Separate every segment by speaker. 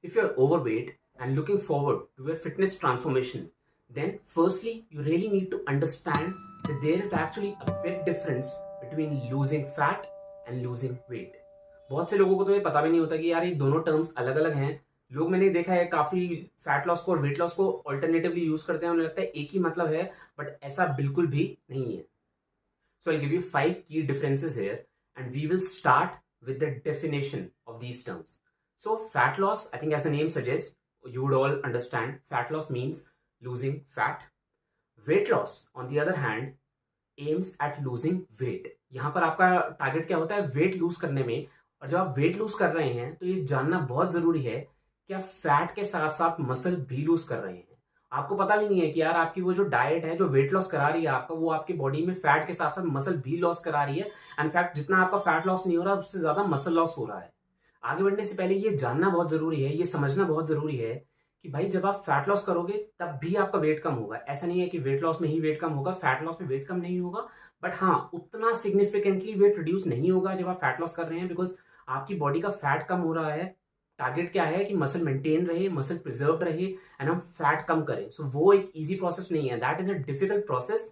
Speaker 1: If you're overweight and looking forward to your fitness transformation, then firstly, you really need to understand that there is actually a big difference between losing fat and losing weight. बहुत से लोगों को तो ये पता भी नहीं होता कि यार ये दोनों टर्म्स अलग अलग हैं। लोग मैंने देखा है काफी फैट लॉस को और वेट लॉस को ऑल्टरनेटिवली यूज करते हैं, उन्हें लगता है एक ही मतलब है, बट ऐसा बिल्कुल भी नहीं है। So I'll give you 5 key differences here, and we will start with the definition of these terms. So fat loss, I think as the name suggests, you would all understand fat loss means losing fat. Weight loss, on the other hand, aims at losing weight. यहाँ पर आपका target क्या होता है? Weight lose करने में। और जब आप वेट लूज कर रहे हैं तो ये जानना बहुत जरूरी है कि आप फैट के साथ साथ मसल भी लूज कर रहे हैं। आपको पता भी नहीं है कि यार आपकी वो जो डाइट है जो वेट लॉस करा रही है आपका, वो आपकी बॉडी में फैट के साथ साथ मसल भी लॉस करा रही है। इनफैक्ट जितना आपका फैट लॉस नहीं हो रहा उससे ज्यादा मसल लॉस हो रहा है। आगे बढ़ने से पहले ये जानना बहुत जरूरी है, ये समझना बहुत जरूरी है कि भाई जब आप फैट लॉस करोगे तब भी आपका वेट कम होगा। ऐसा नहीं है कि वेट लॉस में ही वेट कम होगा, फैट लॉस में वेट कम नहीं होगा, बट हाँ उतना सिग्निफिकेंटली वेट रिड्यूस नहीं होगा जब आप फैट लॉस कर रहे हैं, बिकॉज आपकी बॉडी का फैट कम हो रहा है। टारगेट क्या है कि मसल मेंटेन रहे, मसल प्रिजर्व रहे एंड हम फैट कम करें। सो वो एक इजी प्रोसेस नहीं है, that is a difficult process,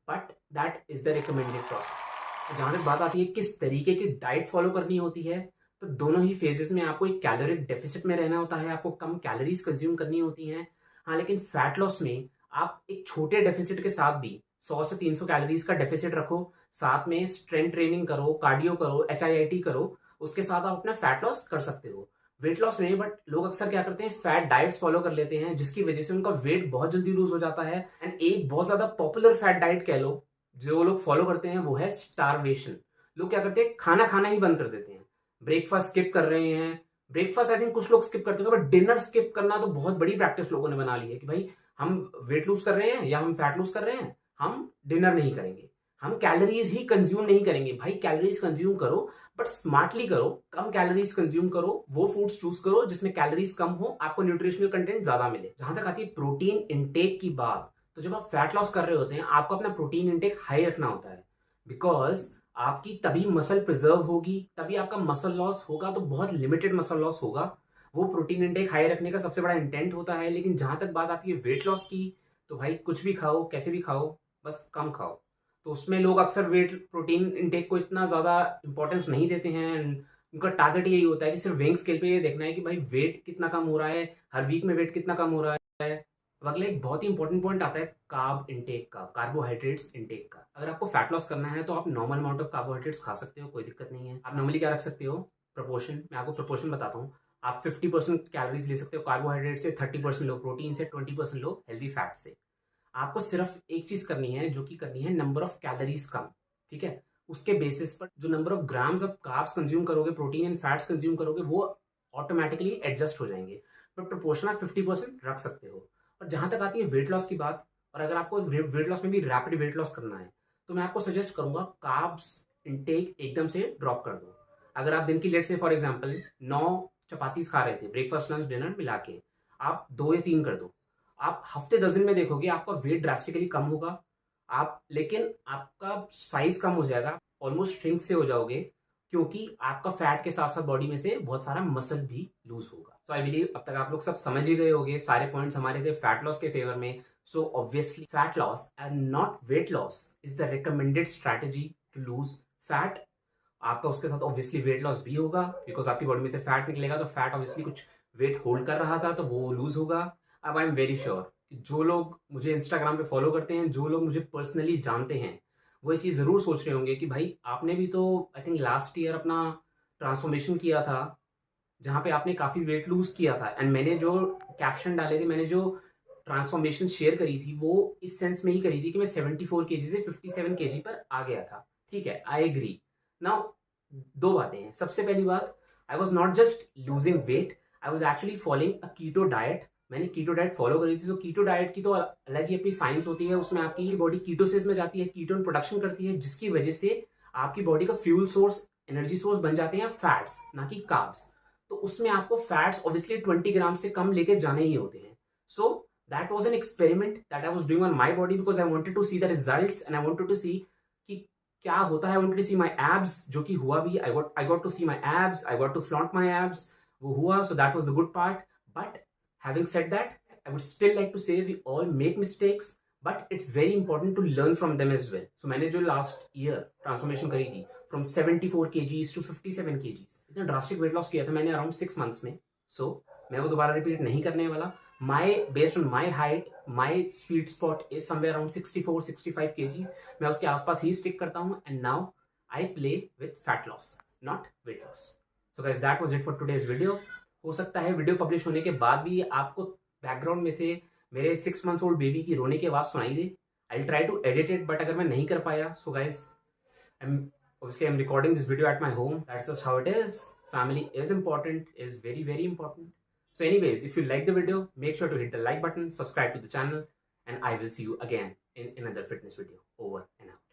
Speaker 1: but that is the recommended process. जहां तक बात आती है किस तरीके की डाइट फॉलो करनी होती है, तो दोनों ही फेजेस में आपको एक कैलोरिक डेफिसिट में रहना होता है, आपको कम कैलोरीज कंज्यूम करनी होती हैं। हाँ, लेकिन फैट लॉस में आप एक छोटे डेफिसिट के साथ भी 100 से 300 कैलोरीज का डेफिसिट रखो, साथ में स्ट्रेंथ ट्रेनिंग करो, कार्डियो करो, HIIT करो, उसके साथ आप अपना फैट लॉस कर सकते हो। वेट लॉस नहीं, बट लोग अक्सर क्या करते हैं, फैट डाइट्स फॉलो कर लेते हैं जिसकी वजह से उनका वेट बहुत जल्दी लूज हो जाता है। एंड एक बहुत ज्यादा पॉपुलर फैट डाइट कह लो जो लोग फॉलो करते हैं वो है स्टारवेशन। लोग क्या करते हैं, खाना खाना ही बंद कर देते हैं, ब्रेकफास्ट स्किप कर रहे हैं। ब्रेकफास्ट आई थिंक कुछ लोग स्किप करते हैं, बट डिनर स्किप करना तो बहुत बड़ी प्रैक्टिस लोगों ने बना ली है कि भाई हम वेट लूज कर रहे हैं या हम फैट लूज कर रहे हैं, हम डिनर नहीं करेंगे, हम कैलोरीज ही कंज्यूम नहीं करेंगे। भाई कैलोरीज कंज्यूम करो, बट स्मार्टली करो, कम कैलोरीज कंज्यूम करो, वो फूड्स चूज करो जिसमें कैलोरीज कम हो, आपको न्यूट्रिशनल कंटेंट ज्यादा मिले। जहां तक आती है प्रोटीन इंटेक की बात, तो जब आप फैट लॉस कर रहे होते हैं आपको अपना प्रोटीन इंटेक हाई रखना होता है, बिकॉज आपकी तभी मसल प्रिजर्व होगी, तभी आपका मसल लॉस होगा, तो बहुत लिमिटेड मसल लॉस होगा। वो प्रोटीन इंटेक हाई रखने का सबसे बड़ा इंटेंट होता है। लेकिन जहां तक बात आती है वेट लॉस की, तो भाई कुछ भी खाओ, कैसे भी खाओ, बस कम खाओ। तो उसमें लोग अक्सर वेट प्रोटीन इंटेक को इतना ज्यादा इंपॉर्टेंस नहीं देते हैं। उनका टारगेट यही होता है कि सिर्फ वेइंग स्केल पे ये देखना है कि भाई वेट कितना कम हो रहा है, हर वीक में वेट कितना कम हो रहा है। अब अगला एक बहुत ही इंपॉर्टेंट पॉइंट आता है कार्ब इंटेक का, कार्बोहाइड्रेट्स इंटेक का। अगर आपको फैट लॉस करना है तो आप नॉर्मल अमाउंट ऑफ कार्बोहाइड्रेट्स खा सकते हो, कोई दिक्कत नहीं है। आप नॉर्मली क्या रख सकते हो, प्रोपोर्शन। मैं आपको प्रोपोर्शन बताता हूँ। आप 50% कैलोरीज ले सकते हो कार्बोहाइड्रेट से, 30% लो प्रोटीन से, 20% लो हेल्दी फैट से। आपको सिर्फ एक चीज करनी है, जो कि करनी है नंबर ऑफ कैलोरीज कम, ठीक है। उसके बेसिस पर जो number of grams of carbs consume करोगे, प्रोटीन एंड फैट्स कंज्यूम करोगे, वो ऑटोमेटिकली एडजस्ट हो जाएंगे। पर प्रोपोर्शन आप 50% रख सकते हो। और जहां तक आती है वेट लॉस की बात, और अगर आपको वेट लॉस में भी रैपिड वेट लॉस करना है, तो मैं आपको सजेस्ट करूंगा कार्ब्स इंटेक एकदम से ड्रॉप कर दो। अगर आप दिन की लेट से फॉर एग्जाम्पल 9 चपातीस खा रहे थे, ब्रेकफास्ट लंच डिनर मिला के, आप 2 या 3 कर दो। आप हफ्ते 10 दिन में देखोगे आपका वेट ड्रास्टिकली कम होगा। आप लेकिन आपका साइज कम हो जाएगा, ऑलमोस्ट श्रिंक से हो जाओगे, क्योंकि आपका फैट के साथ साथ बॉडी में से बहुत सारा मसल भी लूज होगा। तो आई बिलीव अब तक आप लोग सब समझ ही गए होंगे, सारे पॉइंट्स हमारे थे फैट लॉस के फेवर में। So obviously fat loss and not weight loss is the recommended strategy to lose fat. आपका उसके साथ ऑब्वियसली वेट लॉस भी होगा, बिकॉज आपकी बॉडी में से फैट निकलेगा, तो फैट ऑब्वियसली कुछ वेट होल्ड कर रहा था तो वो लूज होगा। अब आई एम वेरी श्योर कि जो लोग मुझे इंस्टाग्राम पे फॉलो करते हैं, जो लोग मुझे पर्सनली जानते हैं, वो ये चीज़ ज़रूर सोच रहे होंगे कि भाई आपने भी तो आई थिंक लास्ट ईयर अपना ट्रांसफॉर्मेशन किया था, जहाँ पे आपने काफ़ी वेट लूज किया था। एंड मैंने जो कैप्शन डाले थे, मैंने जो ट्रांसफॉर्मेशन शेयर करी थी, वो इस सेंस में ही करी थी कि मैं 74 kg से 57 kg पर आ गया था। ठीक है, आई एग्री। नाउ दो बातें हैं। सबसे पहली बात, I was not just losing weight, I was actually following a keto diet. मैंने कीटो डाइट फॉलो करी थी। तो कीटो डाइट की तो अलग ही अपनी साइंस होती है, उसमें आपकी बॉडी कीटोसिस में जाती है, कीटोन प्रोडक्शन करती है, जिसकी वजह से आपकी बॉडी का फ्यूल सोर्स, एनर्जी सोर्स बन जाते हैं फैट्स, ना कि कार्ब्स। तो उसमें आपको फैट्स ऑब्वियसली 20 ग्राम से कम लेके जाने ही होते हैं। So that was an experiment that I was doing on my body, because I wanted to see the result and I wanted to see कि क्या होता है। I wanted to see my abs, जो कि हुआ भी। I got to see my abs, I got to flaunt my abs, वो हुआ। So that was the good part. But having said that, I would still like to say we all make mistakes, but it's very important to learn from them as well. So मैंने जो last year transformation करी थी from 74 kgs to 57 kgs, इतना drastic weight loss किया था मैंने around 6 months में. So मैं वो दोबारा repeat नहीं करने वाला. Based on my height, my sweet spot is somewhere around 64-65 kgs. मैं उसके आसपास ही stick करता हूँ. And now I play with fat loss, not weight loss. So guys, that was it for today's video. हो सकता है वीडियो पब्लिश होने के बाद भी आपको बैकग्राउंड में से मेरे 6 months old बेबी की रोने की आवाज सुनाई दे. I try to edit it, but अगर मैं नहीं कर पाया, so guys I'm recording this video at my home. That's just how it is. Family is important, is very, very important. So anyways, if you like the video, make sure to hit the like button, subscribe to the channel, and I will see you again in another fitness video. Over and out.